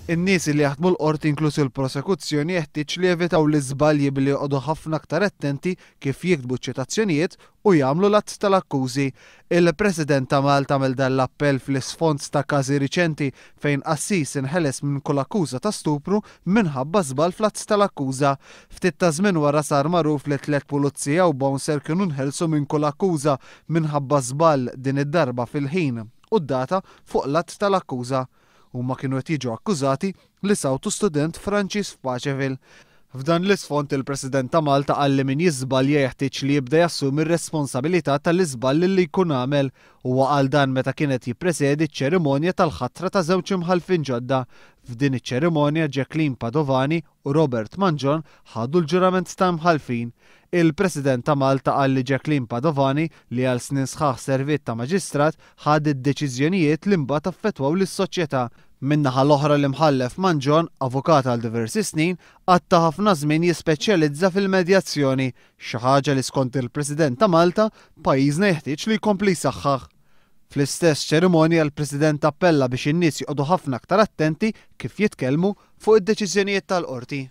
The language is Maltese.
In-nies li jaħdmu l-qorti inkluż il-prosekuzzjoni jeħtieġ li jevitaw l-iżbalji billi jqogħdu ħafna aktar attenti kif jiktbu ċitazzjonijiet u jagħmlu l-att tal-akkużi. Il-President ta' Malta għamel dan l-appell fl-isfond ta' każi riċenti fejn qassis inħeles minn kull akkuża ta' stupru minħabba żball fl-att tal-akkuża. Ftit ta' żmien wara sar magħruf li 3 pulizija u bouncer kienu nħelsu minn kull akkuża minħabba żball din id-darba fil-ħin u d-data fuq l-att tal-akkuża. Huma kienu qed jiġu akkużati li sawtu student Franċis f'Paċeville. F'dan l-isfond il-President ta' Malta qal li min jiżbalja jeħtieġ li jibda jassumi r-responsabilità tal-iżball li jkun għamel. Huwa qal dan meta kienet jippresedi ċ-ċerimonja tal-ħatra ta' żewġ imħalfin ġodda. F'din iċ-ċerimonja Jacqueline Padovani u Robert Mangione ħadu l-ġurament ta' imħalfin. Il-President ta' Malta qal li Jacqueline Padovani li għal snin sħaħ servit ta' maġistrat ħad id-deċiżjonijiet li mbagħad affettwaw lis-soċjetà. Min-naħa l-oħra l-imħallef Mangione, avukat għal diversi snin, għatta ħafna żmien jispeċjalizza fil-medjazzjoni, xi ħaġa li skont il-President ta' Malta pajjiżna jeħtieġ li jkompli jsaħħaħ. Fl-istess ċerimonja l-President appella biex in-nies joqogħdu ħafna aktar attenti kif jitkellmu fuq id-deċiżjonijiet tal-qorti.